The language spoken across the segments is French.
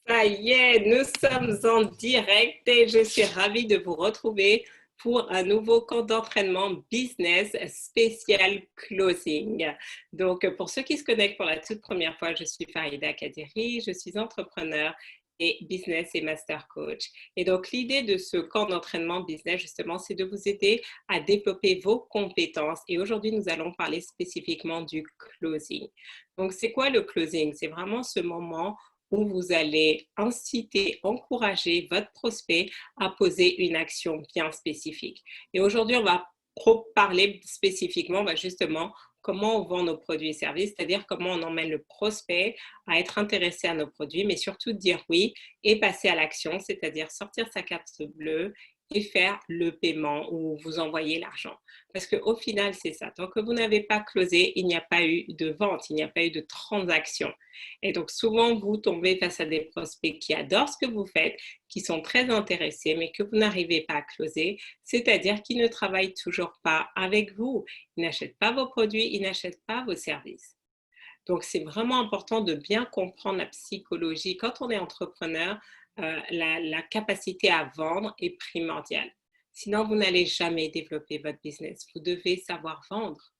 Ça y est, nous sommes en direct et je suis ravie de vous retrouver pour un nouveau cours d'entraînement business spécial closing. Donc, pour ceux qui se connectent pour la toute première fois, je suis Farida Kadiri, je suis entrepreneur et business et master coach. Et donc, l'idée de ce camp d'entraînement business, justement, c'est de vous aider à développer vos compétences. Et aujourd'hui, nous allons parler spécifiquement du closing. Donc, c'est quoi le closing? C'est vraiment ce moment où vous allez inciter, encourager votre prospect à poser une action bien spécifique. Et aujourd'hui, on va parler spécifiquement justement comment on vend nos produits et services, c'est-à-dire comment on emmène le prospect à être intéressé à nos produits, mais surtout dire oui et passer à l'action, c'est-à-dire sortir sa carte bleue et faire le paiement ou vous envoyer l'argent. Parce qu'au final, c'est ça. Tant que vous n'avez pas closé, il n'y a pas eu de vente, il n'y a pas eu de transaction. Et donc, souvent, vous tombez face à des prospects qui adorent ce que vous faites, qui sont très intéressés, mais que vous n'arrivez pas à closer, c'est-à-dire qu'ils ne travaillent toujours pas avec vous. Ils n'achètent pas vos produits, ils n'achètent pas vos services. Donc, c'est vraiment important de bien comprendre la psychologie. Quand on est entrepreneur, la capacité à vendre est primordiale. Sinon, vous n'allez jamais développer votre business. Vous devez savoir vendre.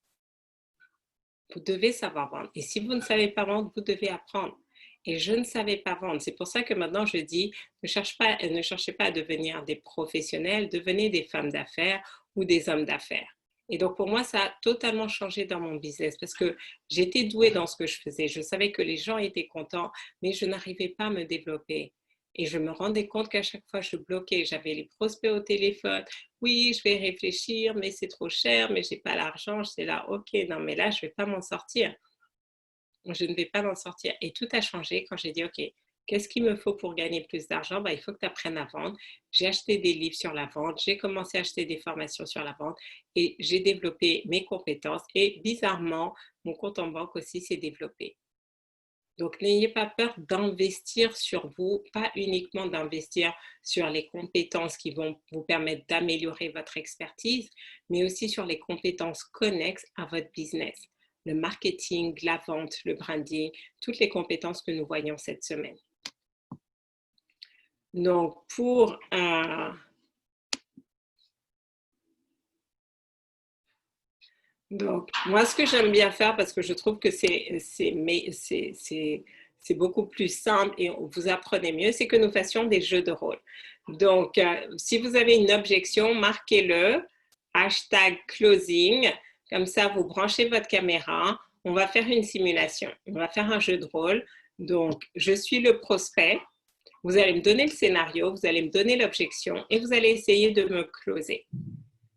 Vous devez savoir vendre. Et si vous ne savez pas vendre, vous devez apprendre. Et je ne savais pas vendre. C'est pour ça que maintenant je dis, ne cherchez pas à devenir des professionnels, devenez des femmes d'affaires ou des hommes d'affaires. Et donc pour moi, ça a totalement changé dans mon business parce que j'étais douée dans ce que je faisais. Je savais que les gens étaient contents, mais je n'arrivais pas à me développer. Et je me rendais compte qu'à chaque fois, je bloquais. J'avais les prospects au téléphone. Oui, je vais réfléchir, mais c'est trop cher, mais j'ai pas l'argent. J'étais là, ok, non, mais là, je vais pas m'en sortir. Je ne vais pas m'en sortir. Et tout a changé quand j'ai dit, ok, qu'est-ce qu'il me faut pour gagner plus d'argent? Il faut que tu apprennes à vendre. J'ai acheté des livres sur la vente, j'ai commencé à acheter des formations sur la vente et j'ai développé mes compétences. Et bizarrement, mon compte en banque aussi s'est développé. Donc, n'ayez pas peur d'investir sur vous, pas uniquement d'investir sur les compétences qui vont vous permettre d'améliorer votre expertise, mais aussi sur les compétences connexes à votre business. Le marketing, la vente, le branding, toutes les compétences que nous voyons cette semaine. Donc, moi, ce que j'aime bien faire, parce que je trouve que c'est beaucoup plus simple et vous apprenez mieux, c'est que nous fassions des jeux de rôle. Donc, si vous avez une objection, marquez-le, hashtag closing, comme ça, vous branchez votre caméra, on va faire une simulation, on va faire un jeu de rôle. Donc, je suis le prospect, vous allez me donner le scénario, vous allez me donner l'objection et vous allez essayer de me closer.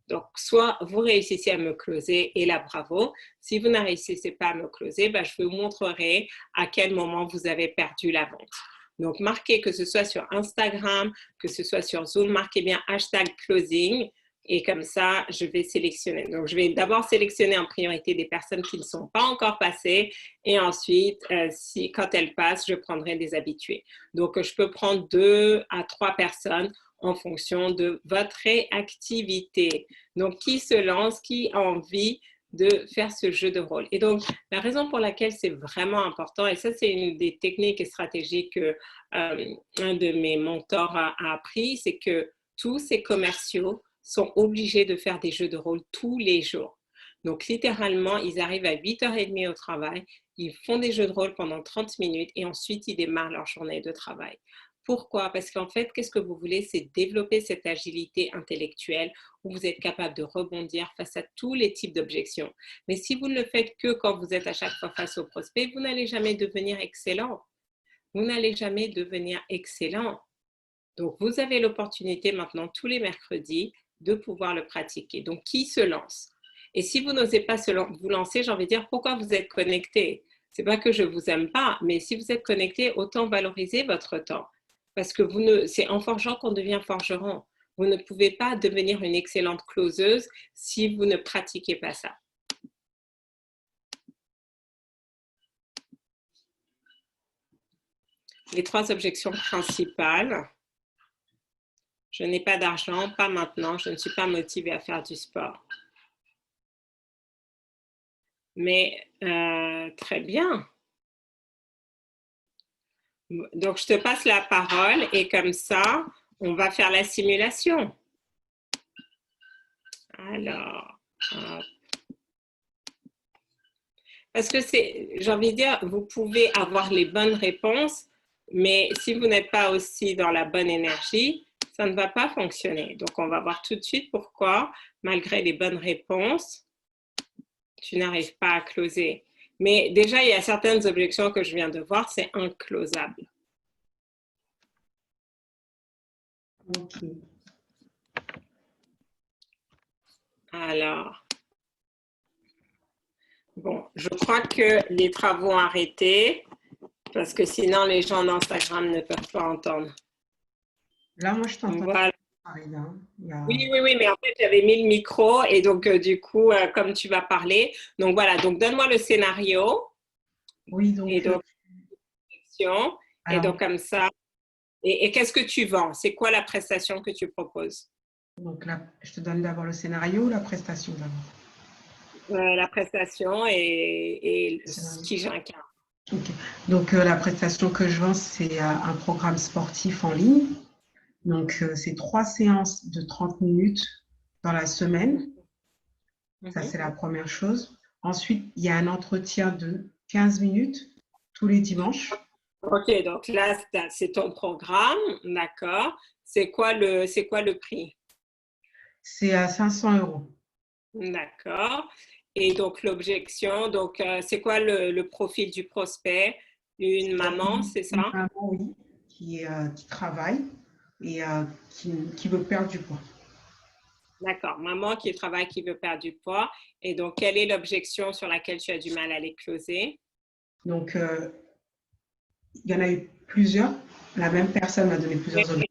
Donc, soit vous réussissez à me closer et là, bravo. Si vous ne réussissez pas à me closer, je vous montrerai à quel moment vous avez perdu la vente. Donc, marquez que ce soit sur Instagram, que ce soit sur Zoom, marquez bien hashtag closing et comme ça, je vais sélectionner. Donc, je vais d'abord sélectionner en priorité des personnes qui ne sont pas encore passées et ensuite, quand elles passent, je prendrai des habitués. Donc, je peux prendre 2 à 3 personnes en fonction de votre réactivité. Donc, qui se lance, qui a envie de faire ce jeu de rôle. Et donc, la raison pour laquelle c'est vraiment important, et ça, c'est une des techniques et stratégies que un de mes mentors a appris, c'est que tous ces commerciaux sont obligés de faire des jeux de rôle tous les jours. Donc, littéralement, ils arrivent à 8h30 au travail, ils font des jeux de rôle pendant 30 minutes et ensuite, ils démarrent leur journée de travail. Pourquoi? Parce qu'en fait, qu'est-ce que vous voulez? C'est développer cette agilité intellectuelle où vous êtes capable de rebondir face à tous les types d'objections. Mais si vous ne le faites que quand vous êtes à chaque fois face au prospect, vous n'allez jamais devenir excellent. Vous n'allez jamais devenir excellent. Donc, vous avez l'opportunité maintenant, tous les mercredis, de pouvoir le pratiquer. Donc, qui se lance? Et si vous n'osez pas vous lancer, j'ai envie de dire, pourquoi vous êtes connecté? C'est pas que je vous aime pas, mais si vous êtes connecté, autant valoriser votre temps. Parce que c'est en forgeant qu'on devient forgeron. Vous ne pouvez pas devenir une excellente closeuse si vous ne pratiquez pas ça. Les 3 objections principales. Je n'ai pas d'argent, pas maintenant, je ne suis pas motivée à faire du sport. Mais très bien. Donc, je te passe la parole et comme ça, on va faire la simulation. Alors, parce que j'ai envie de dire, vous pouvez avoir les bonnes réponses, mais si vous n'êtes pas aussi dans la bonne énergie, ça ne va pas fonctionner. Donc, on va voir tout de suite pourquoi, malgré les bonnes réponses, tu n'arrives pas à closer. Mais déjà, il y a certaines objections que je viens de voir, c'est inclosable. Ok. Alors, bon, je crois que les travaux ont arrêté parce que sinon les gens d'Instagram ne peuvent pas entendre. Là, moi, je t'entends. Voilà. Farida. Oui, mais en fait, j'avais mis le micro et donc, du coup, comme tu vas parler, donc voilà, donc donne-moi le scénario. Oui, donc, Et donc, et alors, donc comme ça. Et qu'est-ce que tu vends? C'est quoi la prestation que tu proposes? donc là, je te donne d'abord le scénario ou la prestation d'abord? La prestation et ce Scénario. qui j'incarne. Ok. Donc, la prestation que je vends, c'est un programme sportif en ligne. Donc, c'est 3 séances de 30 minutes dans la semaine. Ça, c'est la première chose. Ensuite, il y a un entretien de 15 minutes tous les dimanches. Ok, donc là, c'est ton programme, d'accord. C'est quoi le prix? C'est à 500 euros. D'accord. Et donc l'objection, donc c'est quoi le profil du prospect? Une maman, c'est Une ça? maman, oui, qui travaille et qui veut perdre du poids. D'accord. Maman qui travaille, qui veut perdre du poids. Et donc, quelle est l'objection sur laquelle tu as du mal à les closer? Donc, il y en a eu plusieurs. La même personne m'a donné plusieurs objections.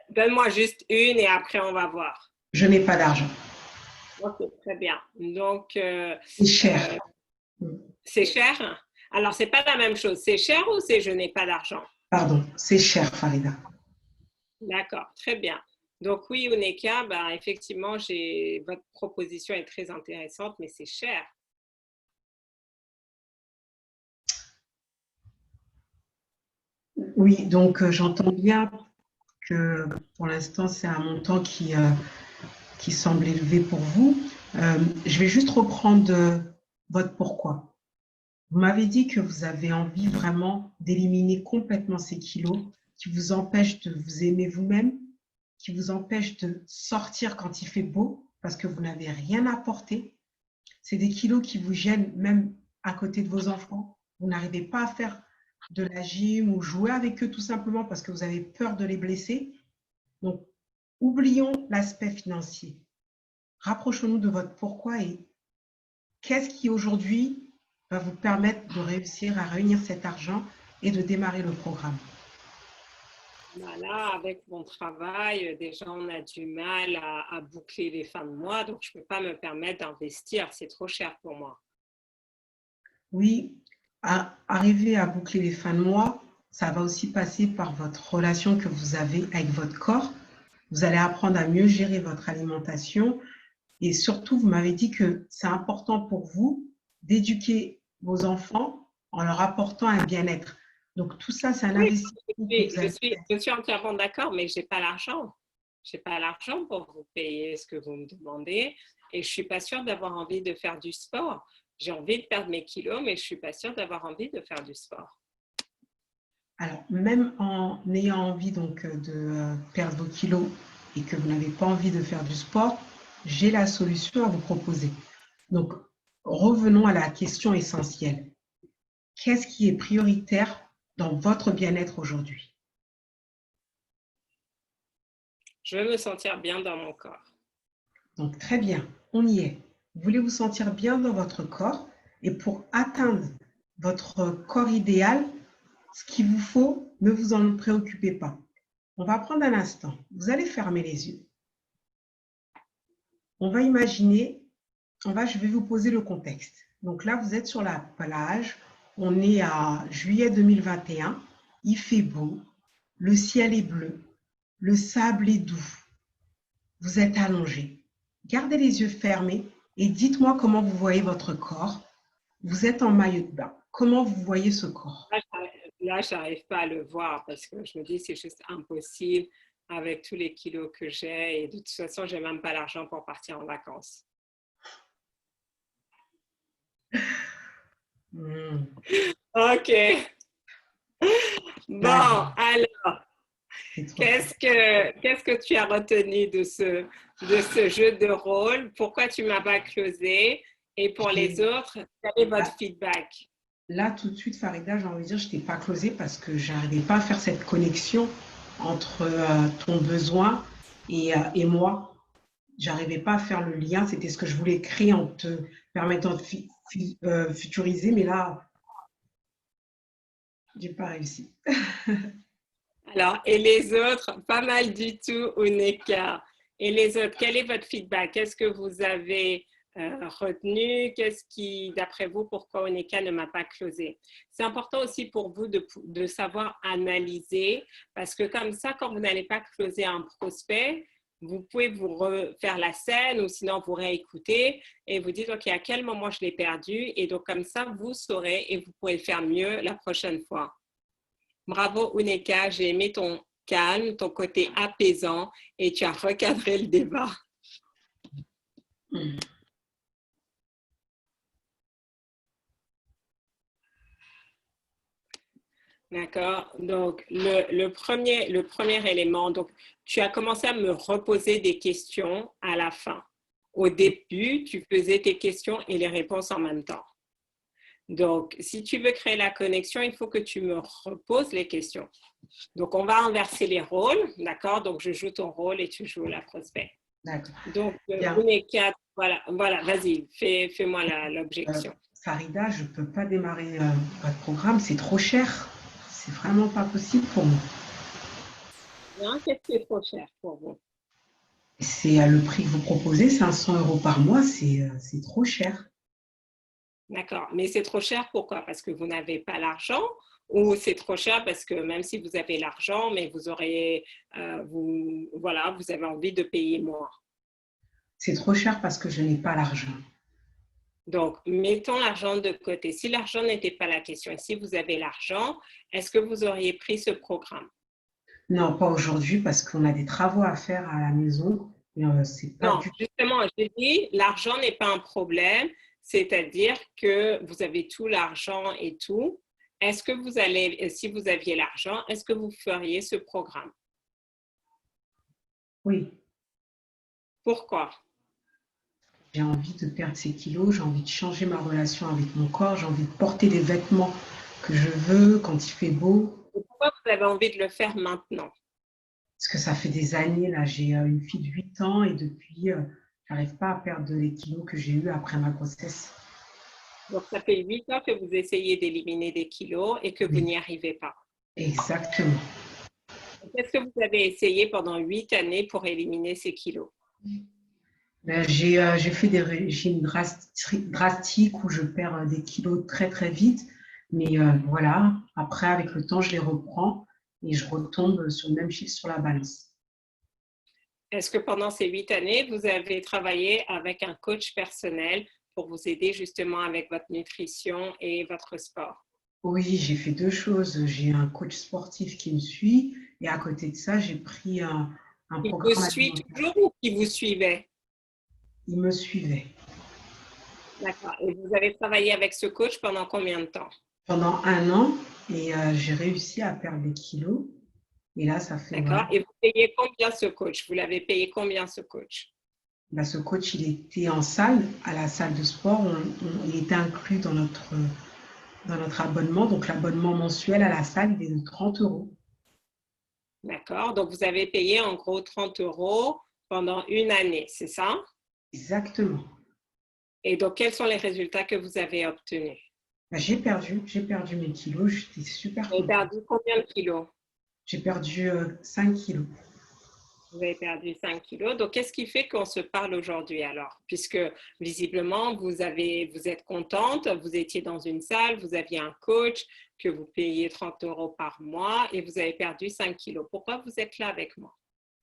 Donne-moi juste une et après on va voir. Je n'ai pas d'argent. Ok, très bien. Donc, C'est cher. c'est cher? Alors, c'est pas la même chose. C'est cher ou c'est je n'ai pas d'argent? Pardon, c'est cher, Farida. D'accord, très bien. Donc, oui, Uneka, ben, effectivement, votre proposition est très intéressante, mais c'est cher. Oui, donc j'entends bien que pour l'instant, c'est un montant qui semble élevé pour vous. Je vais juste reprendre votre pourquoi. Vous m'avez dit que vous avez envie vraiment d'éliminer complètement ces kilos qui vous empêchent de vous aimer vous-même, qui vous empêchent de sortir quand il fait beau parce que vous n'avez rien apporté. C'est des kilos qui vous gênent même à côté de vos enfants. Vous n'arrivez pas à faire de la gym ou jouer avec eux tout simplement parce que vous avez peur de les blesser. Donc, oublions l'aspect financier. Rapprochons-nous de votre pourquoi et qu'est-ce qui aujourd'hui va vous permettre de réussir à réunir cet argent et de démarrer le programme. Voilà, avec mon travail, déjà, on a du mal à boucler les fins de mois, donc je ne peux pas me permettre d'investir, c'est trop cher pour moi. Oui, arriver à boucler les fins de mois, ça va aussi passer par votre relation que vous avez avec votre corps. Vous allez apprendre à mieux gérer votre alimentation et surtout, vous m'avez dit que c'est important pour vous d'éduquer vos enfants en leur apportant un bien-être. Donc, tout ça, c'est un Oui, investissement que vous allez faire. je suis entièrement d'accord, mais je n'ai pas l'argent. Je n'ai pas l'argent pour vous payer ce que vous me demandez et je ne suis pas sûre d'avoir envie de faire du sport. J'ai envie de perdre mes kilos, mais je ne suis pas sûre d'avoir envie de faire du sport. Alors, même en ayant envie donc de perdre vos kilos et que vous n'avez pas envie de faire du sport, j'ai la solution à vous proposer. Donc, revenons à la question essentielle. Qu'est-ce qui est prioritaire dans votre bien-être aujourd'hui? Je veux me sentir bien dans mon corps. Donc, très bien, on y est. Vous voulez vous sentir bien dans votre corps et pour atteindre votre corps idéal, ce qu'il vous faut, ne vous en préoccupez pas. On va prendre un instant. Vous allez fermer les yeux. On va imaginer, je vais vous poser le contexte. Donc là, vous êtes sur la plage, on est à juillet 2021, il fait beau, le ciel est bleu, le sable est doux, vous êtes allongé. Gardez les yeux fermés et dites-moi comment vous voyez votre corps. Vous êtes en maillot de bain. Comment vous voyez ce corps? là, je n'arrive pas à le voir parce que je me dis c'est juste impossible avec tous les kilos que j'ai et de toute façon, je n'ai même pas l'argent pour partir en vacances. OK. Bon, Là, alors, c'est trop fort. qu'est-ce que tu as retenu de ce jeu de rôle? Pourquoi tu ne m'as pas closé? Et pour les autres, quel est votre Là, feedback? là, tout de suite, Farida, j'ai envie de dire, je t'ai pas closé parce que j'arrivais pas à faire cette connexion entre ton besoin et moi. J'arrivais pas à faire le lien. C'était ce que je voulais créer en te permettant de futuriser, mais là, j'ai pas réussi. Alors, et les autres, pas mal du tout, Uneka. Et les autres, quel est votre feedback? Qu'est-ce que vous avez retenu? Qu'est-ce qui, d'après vous, pourquoi Uneka ne m'a pas closé? C'est important aussi pour vous de savoir analyser, parce que comme ça, quand vous n'allez pas closer un prospect, vous pouvez vous refaire la scène ou sinon vous réécouter et vous dites, OK, à quel moment je l'ai perdu? Et donc, comme ça, vous saurez et vous pourrez le faire mieux la prochaine fois. Bravo, Uneka, j'ai aimé ton calme, ton côté apaisant et tu as recadré le débat. D'accord. Donc, le premier élément, donc, tu as commencé à me reposer des questions à la fin. Au début, tu faisais tes questions et les réponses en même temps. Donc, si tu veux créer la connexion, il faut que tu me reposes les questions. Donc, on va inverser les rôles, d'accord? Donc, je joue ton rôle et tu joues la prospect. D'accord. Donc, Bien. on est quatre. Voilà, vas-y, fais-moi l'objection. Farida, je ne peux pas démarrer votre programme, c'est trop cher. C'est vraiment pas possible pour moi. Non, qu'est-ce qui est trop cher pour vous? C'est le prix que vous proposez, 500 € par mois, c'est trop cher. D'accord, mais c'est trop cher pourquoi? Parce que vous n'avez pas l'argent ou c'est trop cher parce que même si vous avez l'argent, mais vous aurez, voilà, vous avez envie de payer moins. C'est trop cher parce que je n'ai pas l'argent. Donc, mettons l'argent de côté. Si l'argent n'était pas la question et si vous avez l'argent, est-ce que vous auriez pris ce programme? Non, pas aujourd'hui parce qu'on a des travaux à faire à la maison. C'est pas Non, du justement, je dis, l'argent n'est pas un problème, c'est-à-dire que vous avez tout l'argent et tout. Est-ce que vous allez, si vous aviez l'argent, est-ce que vous feriez ce programme? Oui, Pourquoi? j'ai envie de perdre ces kilos, j'ai envie de changer ma relation avec mon corps, j'ai envie de porter des vêtements que je veux quand il fait beau. Et pourquoi vous avez envie de le faire maintenant? Parce que ça fait des années, là, j'ai une fille de 8 ans et depuis, j'arrive pas à perdre les kilos que j'ai eu après ma grossesse. Donc, ça fait 8 ans que vous essayez d'éliminer des kilos et que vous Oui, n'y arrivez pas. exactement. Qu'est-ce que vous avez essayé pendant 8 années pour éliminer ces kilos? J'ai fait des régimes drastiques où je perds des kilos très très vite. Mais voilà, après, avec le temps, je les reprends et je retombe sur le même chiffre sur la balance. Est-ce que pendant ces 8 années, vous avez travaillé avec un coach personnel pour vous aider justement avec votre nutrition et votre sport? Oui, j'ai fait deux choses. J'ai un coach sportif qui me suit et à côté de ça, j'ai pris un Qui vous programme suit alimentaire. toujours ou qui vous suivait? Il me suivait D'accord. Et vous avez travaillé avec ce coach pendant combien de temps? pendant un an et j'ai réussi à perdre des kilos. Et là, ça fait, voilà. D'accord. Et vous payez combien ce coach? Vous l'avez payé combien ce coach? Bah, ce coach, il était en salle, à la salle de sport. Il était inclus dans notre abonnement. Donc, l'abonnement mensuel à la salle, il est de 30 €. D'accord. Donc, vous avez payé en gros 30 € pendant une année, c'est ça? Exactement. Et donc, quels sont les résultats que vous avez obtenus? Bah, j'ai perdu mes kilos. J'étais super Vous avez contente. perdu combien de kilos? J'ai perdu 5 kilos. Vous avez perdu 5 kilos. Donc, qu'est-ce qui fait qu'on se parle aujourd'hui alors? Puisque visiblement, vous êtes contente, vous étiez dans une salle, vous aviez un coach que vous payez 30 € par mois et vous avez perdu 5 kilos. Pourquoi vous êtes là avec moi?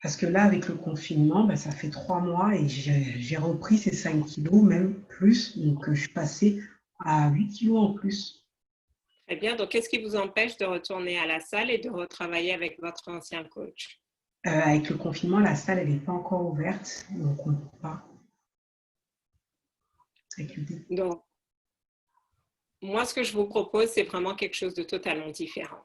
Parce que là, avec le confinement, bah, ça fait 3 mois et j'ai repris ces 5 kilos, même plus. Donc, je suis passée à 8 kilos en plus. Très bien. Donc, qu'est-ce qui vous empêche de retourner à la salle et de retravailler avec votre ancien coach? Avec le confinement, la salle, elle n'est pas encore ouverte, donc on ne peut pas. Donc, moi, ce que je vous propose, c'est vraiment quelque chose de totalement différent.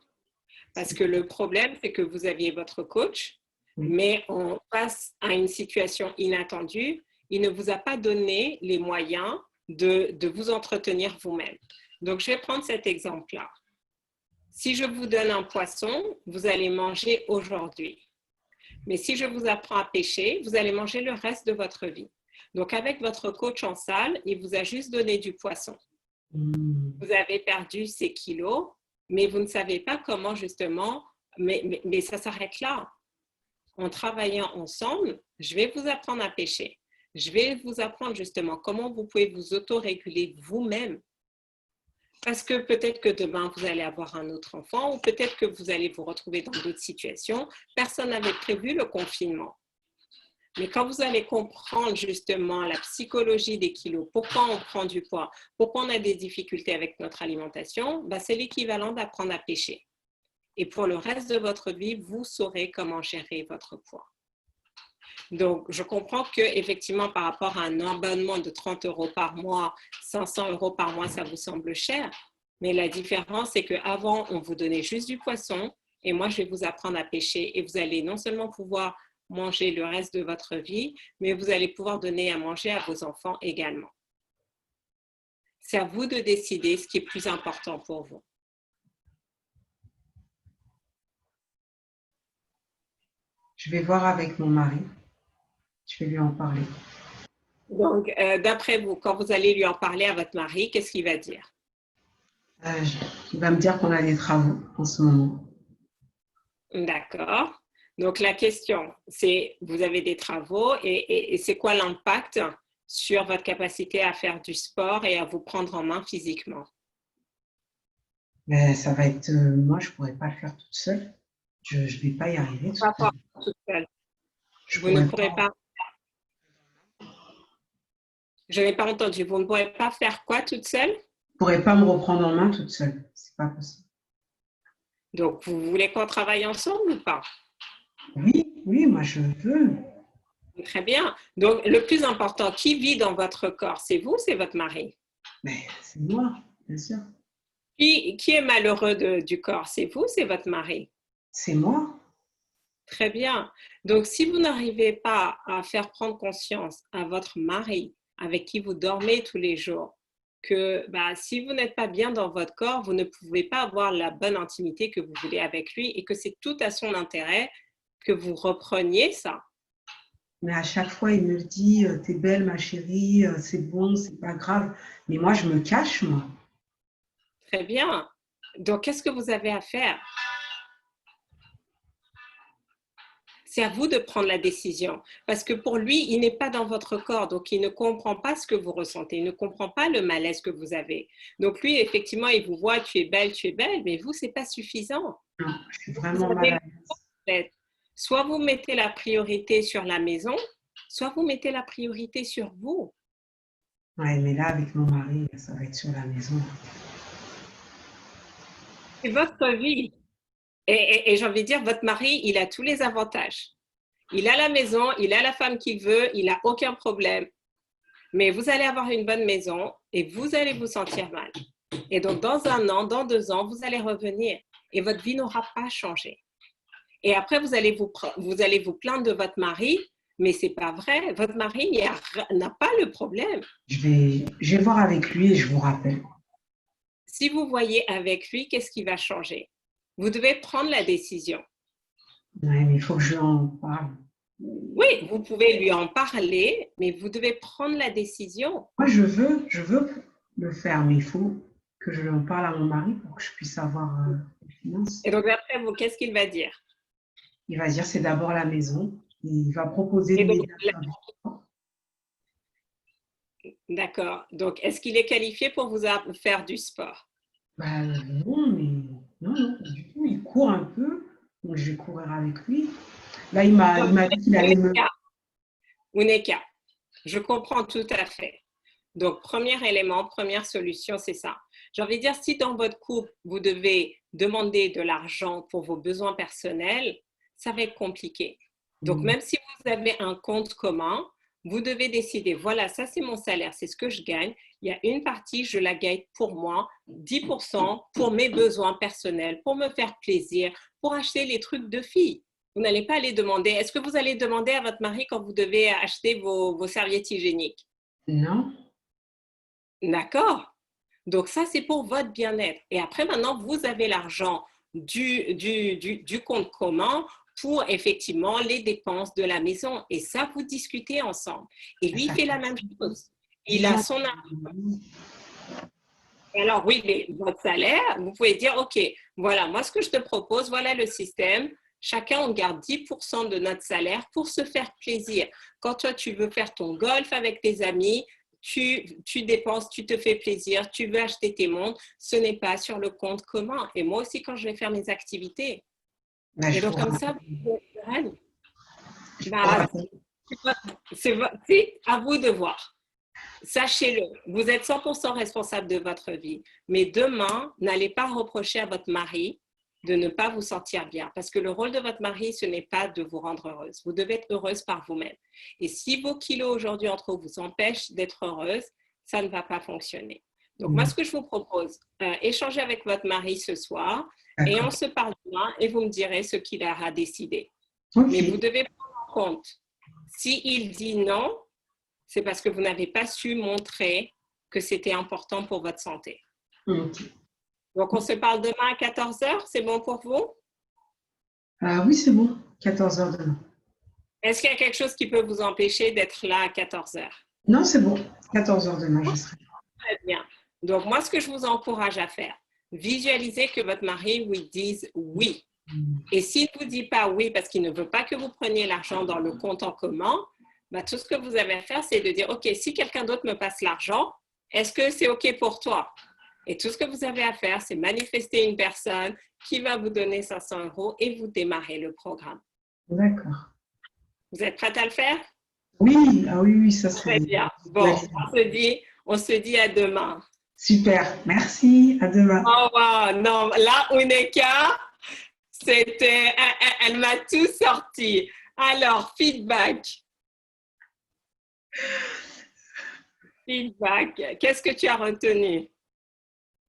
Parce que le problème, c'est que vous aviez votre coach, mais on passe à une situation inattendue. Il ne vous a pas donné les moyens de vous entretenir vous-même. Donc, je vais prendre cet exemple-là. Si je vous donne un poisson, vous allez manger aujourd'hui. Mais si je vous apprends à pêcher, vous allez manger le reste de votre vie. Donc, avec votre coach en salle, il vous a juste donné du poisson. Vous avez perdu ces kilos, mais vous ne savez pas comment justement, mais ça s'arrête là. En travaillant ensemble, je vais vous apprendre à pêcher. Je vais vous apprendre justement comment vous pouvez vous auto-réguler vous-même. Parce que peut-être que demain, vous allez avoir un autre enfant ou peut-être que vous allez vous retrouver dans d'autres situations. Personne n'avait prévu le confinement. Mais quand vous allez comprendre justement la psychologie des kilos, pourquoi on prend du poids, pourquoi on a des difficultés avec notre alimentation, ben c'est l'équivalent d'apprendre à pêcher. Et pour le reste de votre vie, vous saurez comment gérer votre poids. Donc, je comprends qu'effectivement, par rapport à un abonnement de 30 € par mois, 500 € par mois, ça vous semble cher. Mais la différence, c'est qu'avant, on vous donnait juste du poisson et moi, je vais vous apprendre à pêcher et vous allez non seulement pouvoir manger le reste de votre vie, mais vous allez pouvoir donner à manger à vos enfants également. C'est à vous de décider ce qui est plus important pour vous. Je vais voir avec mon mari. Je vais lui en parler. Donc, d'après vous, quand vous allez lui en parler à votre mari, qu'est-ce qu'il va dire? Il va me dire qu'on a des travaux en ce moment. D'accord. Donc, la question, c'est, vous avez des travaux et c'est quoi l'impact sur votre capacité à faire du sport et à vous prendre en main physiquement? Mais ça va être, moi, je ne pourrais pas le faire toute seule. Je ne vais pas y arriver toute seule. Toute seule. Je Vous ne pourrez pas. Je n'ai pas entendu. Vous ne pourrez pas faire quoi toute seule? Je ne pourrais pas me reprendre en main toute seule. Ce n'est pas possible. Donc, vous voulez qu'on travaille ensemble ou pas? Oui, moi je veux. Très bien. Donc, le plus important, qui vit dans votre corps? C'est vous, c'est votre mari? Mais c'est moi, bien sûr. Qui est malheureux du corps? C'est vous, c'est votre mari? C'est moi. Très bien. Donc, si vous n'arrivez pas à faire prendre conscience à votre mari avec qui vous dormez tous les jours, que si vous n'êtes pas bien dans votre corps, vous ne pouvez pas avoir la bonne intimité que vous voulez avec lui et que c'est tout à son intérêt que vous repreniez ça. Mais à chaque fois, il me dit, t'es belle ma chérie, c'est bon, c'est pas grave. Mais moi, je me cache, moi. Très bien. Donc, qu'est-ce que vous avez à faire? C'est à vous de prendre la décision. Parce que pour lui, il n'est pas dans votre corps, donc il ne comprend pas ce que vous ressentez, il ne comprend pas le malaise que vous avez. Donc lui, effectivement, il vous voit, tu es belle, mais vous, ce n'est pas suffisant. Non, je suis vraiment mal à l'aise. Soit vous mettez la priorité sur la maison, soit vous mettez la priorité sur vous. Ouais, mais là, avec mon mari, ça va être sur la maison. C'est votre vie. Et j'ai envie de dire, votre mari, il a tous les avantages. Il a la maison, il a la femme qu'il veut, il n'a aucun problème. Mais vous allez avoir une bonne maison et vous allez vous sentir mal. Et donc, dans 1 an, dans 2 ans, vous allez revenir et votre vie n'aura pas changé. Et après, vous allez vous plaindre de votre mari, mais ce n'est pas vrai. Votre mari n'a pas le problème. Je vais voir avec lui et je vous rappelle. Si vous voyez avec lui, qu'est-ce qui va changer? Vous devez prendre la décision. Oui, mais il faut que je lui en parle. Oui, vous pouvez lui en parler, mais vous devez prendre la décision. Moi, je veux le faire, mais il faut que je lui en parle à mon mari pour que je puisse avoir les finances. Et donc, après vous, qu'est-ce qu'il va dire? Il va dire c'est d'abord la maison. Et il va proposer de m'aider à faire du sport. D'accord. Donc, est-ce qu'il est qualifié pour vous faire du sport? Non, mais non, du tout. Il court un peu, donc je vais courir avec lui. Là, il m'a dit qu'il allait me... Uneka, je comprends tout à fait. Donc, premier élément, première solution, c'est ça. J'ai envie de dire, si dans votre couple, vous devez demander de l'argent pour vos besoins personnels, ça va être compliqué. Donc, même si vous avez un compte commun, vous devez décider, voilà, ça c'est mon salaire, c'est ce que je gagne. Il y a une partie, je la gagne pour moi, 10% pour mes besoins personnels, pour me faire plaisir, pour acheter les trucs de filles. Vous n'allez pas aller demander, est-ce que vous allez demander à votre mari quand vous devez acheter vos serviettes hygiéniques? Non. D'accord? Donc ça, c'est pour votre bien-être. Et après, maintenant, vous avez l'argent du compte commun pour effectivement les dépenses de la maison. Et ça, vous discutez ensemble. Et lui, il Ça fait la fait même chose. Il a 10 ans. son argent. Alors oui, mais votre salaire, vous pouvez dire, OK, voilà, moi, ce que je te propose, voilà le système. Chacun, on garde 10% de notre salaire pour se faire plaisir. Quand toi, tu veux faire ton golf avec tes amis, tu dépenses, tu te fais plaisir, tu veux acheter tes montres, ce n'est pas sur le compte commun. Et moi aussi, quand je vais faire mes activités. Bah, Et je vous donc, comme rappelle. ça, vous êtes sereine. Je vous Bah, rappelle. c'est à vous de voir. Sachez-le, vous êtes 100% responsable de votre vie. Mais demain, n'allez pas reprocher à votre mari de ne pas vous sentir bien. Parce que le rôle de votre mari, ce n'est pas de vous rendre heureuse. Vous devez être heureuse par vous-même. Et si vos kilos aujourd'hui entre vous vous empêchent d'être heureuse, ça ne va pas fonctionner. Donc moi, ce que je vous propose, échangez avec votre mari ce soir et on D'accord. se parle demain et vous me direz ce qu'il aura décidé. Mais vous Ok. devez prendre en compte, s'il dit non, c'est parce que vous n'avez pas su montrer que c'était important pour votre santé. Ok. Donc, on se parle demain à 14 heures, c'est bon pour vous? Ah oui, c'est bon. 14 heures demain. Est-ce qu'il y a quelque chose qui peut vous empêcher d'être là à 14 heures? Non, c'est bon. 14 heures demain, je serai. Très bien. Donc, moi, ce que je vous encourage à faire, visualisez que votre mari vous dise oui. Et s'il ne vous dit pas oui parce qu'il ne veut pas que vous preniez l'argent dans le compte en commun, bah, tout ce que vous avez à faire, c'est de dire, OK, si quelqu'un d'autre me passe l'argent, est-ce que c'est OK pour toi? Et tout ce que vous avez à faire, c'est manifester une personne qui va vous donner 500 € et vous démarrer le programme. D'accord. Vous êtes prête à le faire? Oui, ah oui, oui, ça Très c'est. bien. Bon, on se dit à demain. Super. Merci. À demain. Oh, wow. Non, là, Uneka, elle m'a tout sorti. Alors, feedback. Feedback. Qu'est-ce que tu as retenu?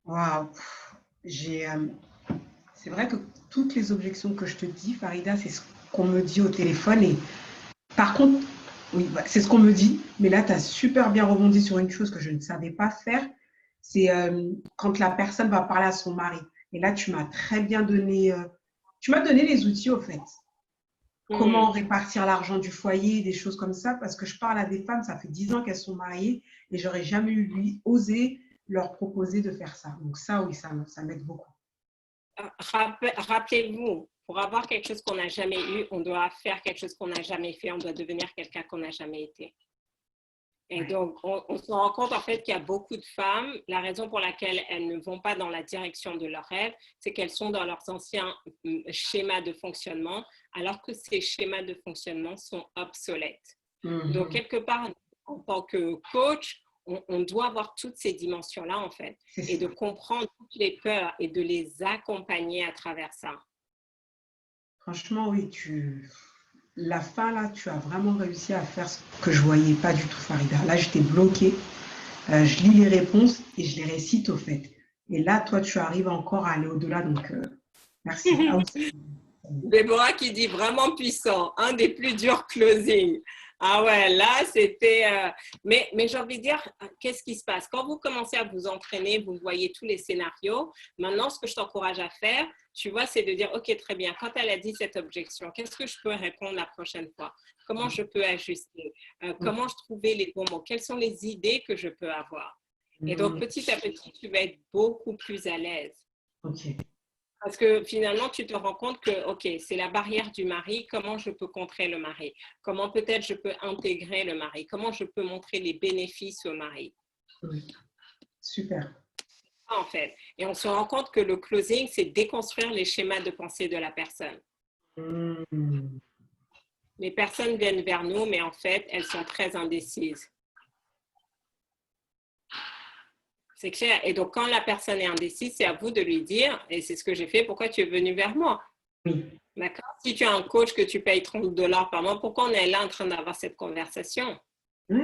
Waouh. J'ai. C'est vrai que toutes les objections que je te dis, Farida, c'est ce qu'on me dit au téléphone. Et par contre, oui, bah, c'est ce qu'on me dit. Mais là, tu as super bien rebondi sur une chose que je ne savais pas faire. C'est quand la personne va parler à son mari. Et là, tu m'as très bien donné. Tu m'as donné les outils, au fait. Comment répartir l'argent du foyer, des choses comme ça. Parce que je parle à des femmes, ça fait 10 ans qu'elles sont mariées. Et j'aurais jamais osé leur proposer de faire ça. Donc ça, oui, ça m'aide beaucoup. Rappelez-vous, pour avoir quelque chose qu'on n'a jamais eu, on doit faire quelque chose qu'on n'a jamais fait, on doit devenir quelqu'un qu'on n'a jamais été. Et donc, on se rend compte en fait qu'il y a beaucoup de femmes, la raison pour laquelle elles ne vont pas dans la direction de leurs rêves, c'est qu'elles sont dans leurs anciens schémas de fonctionnement, alors que ces schémas de fonctionnement sont obsolètes. Donc, quelque part, en tant que coach, on doit avoir toutes ces dimensions-là, en fait, et de comprendre toutes les peurs et de les accompagner à travers ça. Franchement, oui, la fin, là, tu as vraiment réussi à faire ce que je ne voyais pas du tout, Farida. Là, j'étais bloquée. Je lis les réponses et je les récite, au fait. Et là, toi, tu arrives encore à aller au-delà. Donc, merci. Ah, oui. Déborah qui dit vraiment puissant, un des plus durs closing. Ah ouais, là c'était. Mais j'ai envie de dire, qu'est-ce qui se passe? Quand vous commencez à vous entraîner, vous voyez tous les scénarios. Maintenant, ce que je t'encourage à faire, tu vois, c'est de dire, OK, très bien, quand elle a dit cette objection, qu'est-ce que je peux répondre la prochaine fois? Comment je peux ajuster? Comment je trouvais les bons mots? Quelles sont les idées que je peux avoir? Et donc, petit à petit, tu vas être beaucoup plus à l'aise. OK. Parce que finalement, tu te rends compte que, OK, c'est la barrière du mari. Comment je peux contrer le mari? Comment peut-être je peux intégrer le mari? Comment je peux montrer les bénéfices au mari? Oui. Super. En fait. Et on se rend compte que le closing, c'est déconstruire les schémas de pensée de la personne. Les personnes viennent vers nous, mais en fait, elles sont très indécises. C'est clair. Et donc, quand la personne est indécise, c'est à vous de lui dire, et c'est ce que j'ai fait, pourquoi tu es venu vers moi? Oui. D'accord? Si tu as un coach que tu payes 30 $ par mois, pourquoi on est là en train d'avoir cette conversation? Oui,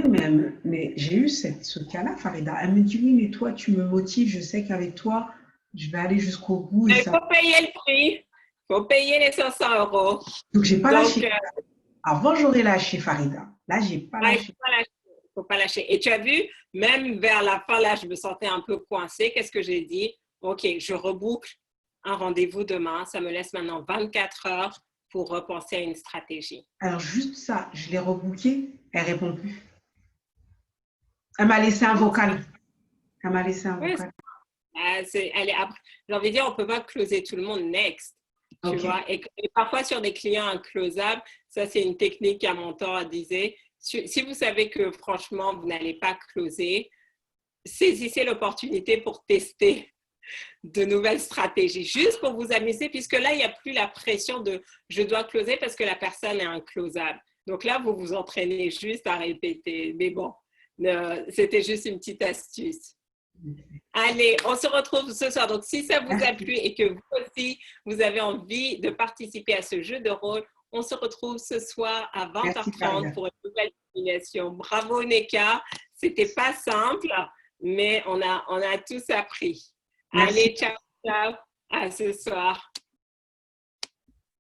mais j'ai eu ce cas-là, Farida. Elle me dit, oui, mais toi, tu me motives, je sais qu'avec toi, je vais aller jusqu'au bout et Il ça. faut payer le prix. Il faut payer les 500 €. Donc, j'ai pas Donc, lâché. Avant, j'aurais lâché Farida. Là, j'ai pas il ne faut lâché. pas lâcher. Faut pas lâcher. Et tu as vu, même vers la fin, là, je me sentais un peu coincée. Qu'est-ce que j'ai dit? OK, je reboucle un rendez-vous demain. Ça me laisse maintenant 24 heures pour repenser à une stratégie. Alors, juste ça, je l'ai rebooké, elle répond plus. Elle m'a laissé un vocal. Elle m'a laissé un Oui, vocal. elle est après. J'ai envie de dire, on ne peut pas closer tout le monde next. Tu OK. vois, et parfois sur des clients inclosables, ça c'est une technique qu'à mon temps disait, si vous savez que franchement vous n'allez pas closer, saisissez l'opportunité pour tester de nouvelles stratégies, juste pour vous amuser, puisque là, il n'y a plus la pression de je dois closer parce que la personne est inclosable. Donc là, vous vous entraînez juste à répéter. Mais bon, c'était juste une petite astuce. Allez, on se retrouve ce soir. Donc, si ça vous a Merci. plu et que vous aussi, vous avez envie de participer à ce jeu de rôle, on se retrouve ce soir à Merci, Farida. 20h30 pour une nouvelle simulation. Bravo, Neka. C'était pas simple, mais on a tous appris. Merci. Allez, ciao, ciao. À ce soir.